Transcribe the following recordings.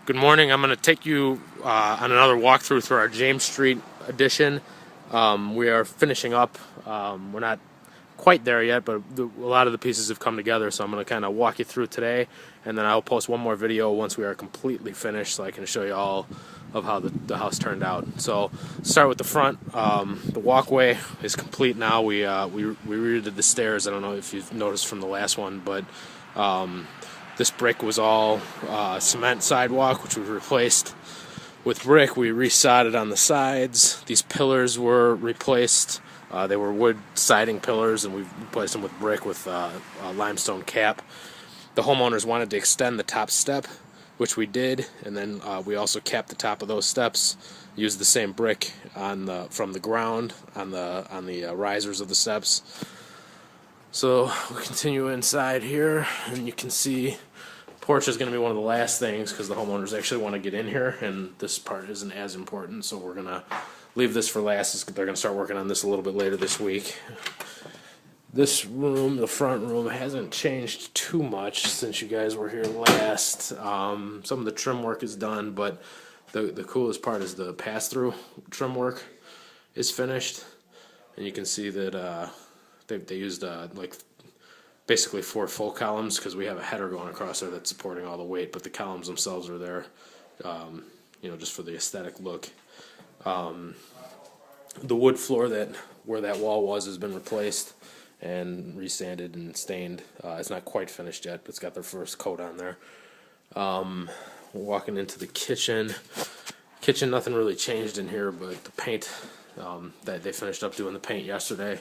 Good morning. I'm going to take you on another walkthrough through our James Street addition. We are finishing up. We're not quite there yet, but a lot of the pieces have come together, so I'm going to kind of walk you through today, and then I'll post one more video once we are completely finished so I can show you all of how the house turned out. So start with the front. The walkway is complete now. We redid the stairs. I don't know if you've noticed from the last one, but this brick was all cement sidewalk, which we replaced with brick. We resodded on the sides. These pillars were replaced. They were wood siding pillars, and we replaced them with brick with a limestone cap. The homeowners wanted to extend the top step, which we did, and then we also capped the top of those steps. Used the same brick from the ground on the risers of the steps. So we'll continue inside here, and you can see porch is going to be one of the last things because the homeowners actually want to get in here, and this part isn't as important, so we're going to leave this for last. They're going to start working on this a little bit later this week. This room, the front room, hasn't changed too much since you guys were here last. Some of the trim work is done, but the coolest part is the pass-through trim work is finished, and you can see that they used like basically 4 full columns because we have a header going across there that's supporting all the weight, but the columns themselves are there, just for the aesthetic look. The wood floor where that wall was has been replaced and resanded and stained. It's not quite finished yet, but it's got their first coat on there. We're walking into the kitchen. Kitchen, nothing really changed in here, but the paint, that they finished up doing the paint yesterday.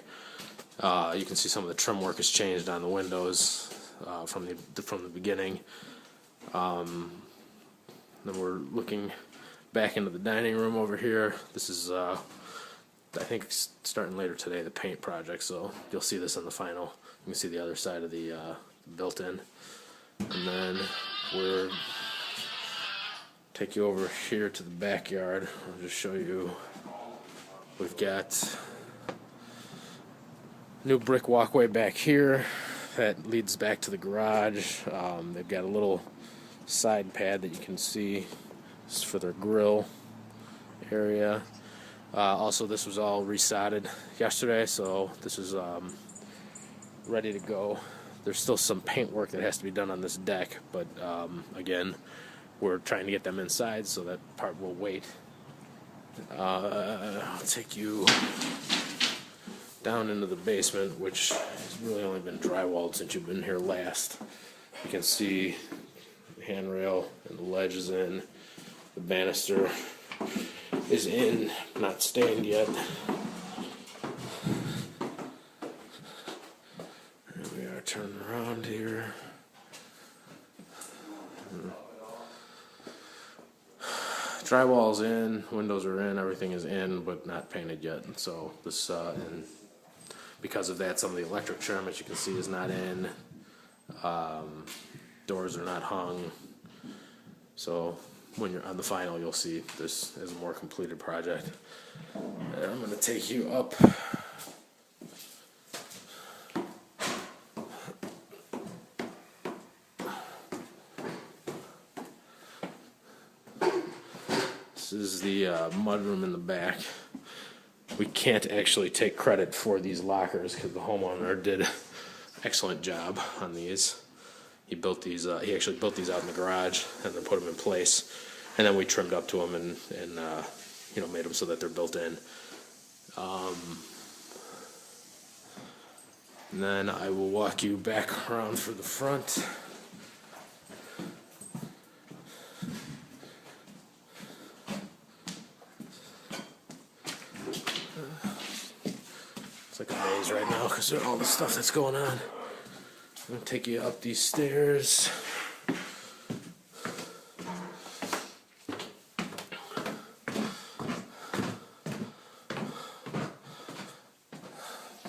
You can see some of the trim work has changed on the windows from the beginning. Then we're looking back into the dining room over here. This is, I think, starting later today, the paint project, so you'll see this in the final. You can see the other side of the built-in. And then we'll take you over here to the backyard. I'll just show you. We've got new brick walkway back here that leads back to the garage. They've got a little side pad that you can see for their grill area. Also, this was all resodded yesterday, so this is ready to go. There's still some paint work that has to be done on this deck, but again, we're trying to get them inside, so that part will wait. I'll take you down into the basement, which has really only been drywalled since you've been here last. You can see the handrail and the ledge is in. The banister is in, not stained yet. There we are, turning around here. Drywall's in, windows are in, everything is in, but not painted yet. So this, and because of that, some of the electric trim, as you can see, is not in. Doors are not hung. So when you're on the final, you'll see this is a more completed project. And I'm going to take you up. This is the mudroom in the back. We can't actually take credit for these lockers because the homeowner did an excellent job on these. He built these. He actually built these out in the garage and then put them in place, and then we trimmed up to them and made them so that they're built in. And then I will walk you back around for the front. It's like a maze right now because of all the stuff that's going on. I'm going to take you up these stairs.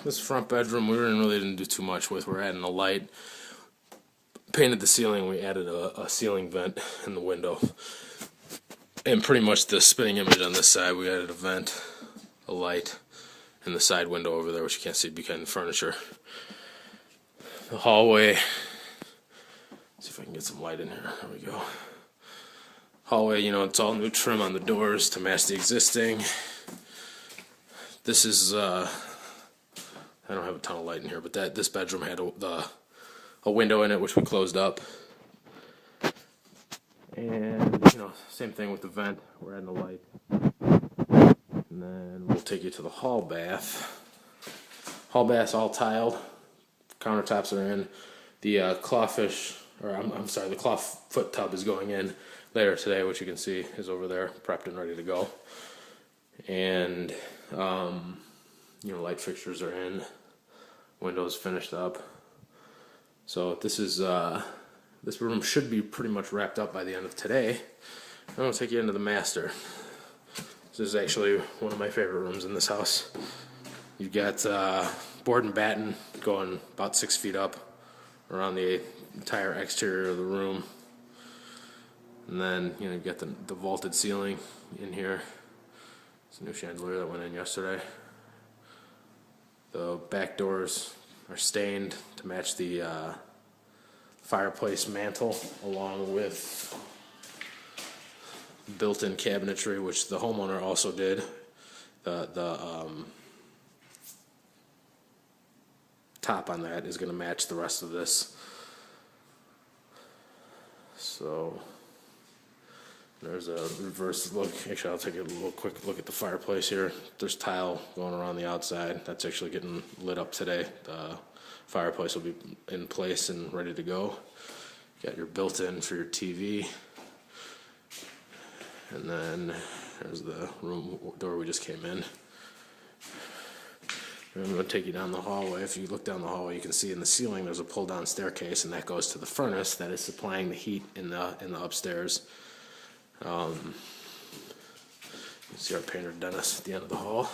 This front bedroom we really didn't do too much with. We're adding a light. Painted the ceiling. We added a ceiling vent in the window. And pretty much the spinning image on this side, we added a vent, a light, and the side window over there, which you can't see behind the furniture. The hallway. See if I can get some light in here. There we go. Hallway, you know, it's all new trim on the doors to match the existing. This is, I don't have a ton of light in here, but this bedroom had a window in it, which we closed up. And, you know, same thing with the vent. We're adding a light. And then we'll take you to the hall bath. Hall bath's all tiled. Countertops are in. The clawfish, or I'm sorry, the clawfoot tub is going in later today, which you can see is over there, prepped and ready to go. And, you know, light fixtures are in. Windows finished up. So this is, this room should be pretty much wrapped up by the end of today. I'm going to take you into the master. This is actually one of my favorite rooms in this house. You've got board and batten going about 6 feet up around the entire exterior of the room. And then, you know, you've got the vaulted ceiling in here. It's a new chandelier that went in yesterday. The back doors are stained to match the fireplace mantle, along with built-in cabinetry, which the homeowner also did. The top on that is going to match the rest of this. So there's a reverse look. Actually, I'll take a little quick look at the fireplace here. There's tile going around the outside. That's actually getting lit up today. The fireplace will be in place and ready to go. You got your built-in for your TV. And then there's the room door we just came in. I'm going to take you down the hallway. If you look down the hallway, you can see in the ceiling there's a pull-down staircase, and that goes to the furnace that is supplying the heat in the upstairs. You can see our painter Dennis at the end of the hall.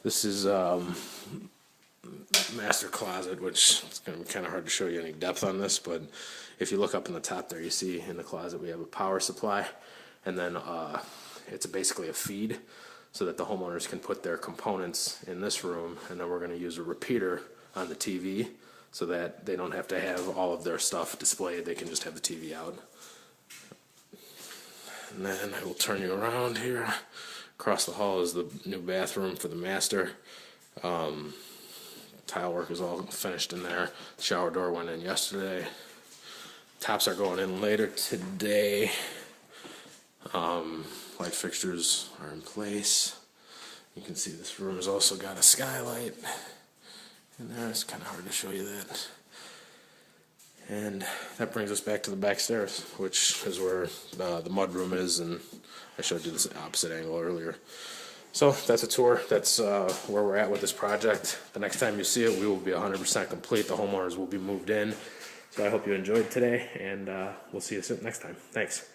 This is master closet, which it's going to be kind of hard to show you any depth on this, but if you look up in the top there, you see in the closet we have a power supply, and then it's basically a feed so that the homeowners can put their components in this room, and then we're going to use a repeater on the TV so that they don't have to have all of their stuff displayed. They can just have the TV out. And then I will turn you around here. Across the hall is the new bathroom for the master. Tile work is all finished in there. The shower door went in yesterday. Tops are going in later today. Light fixtures are in place. You can see this room has also got a skylight in there. It's kind of hard to show you that. And that brings us back to the back stairs, which is where the mud room is, and I showed you this opposite angle earlier. So that's a tour. That's where we're at with this project. The next time you see it, we will be 100% complete. The homeowners will be moved in. So I hope you enjoyed today, and we'll see you next time. Thanks.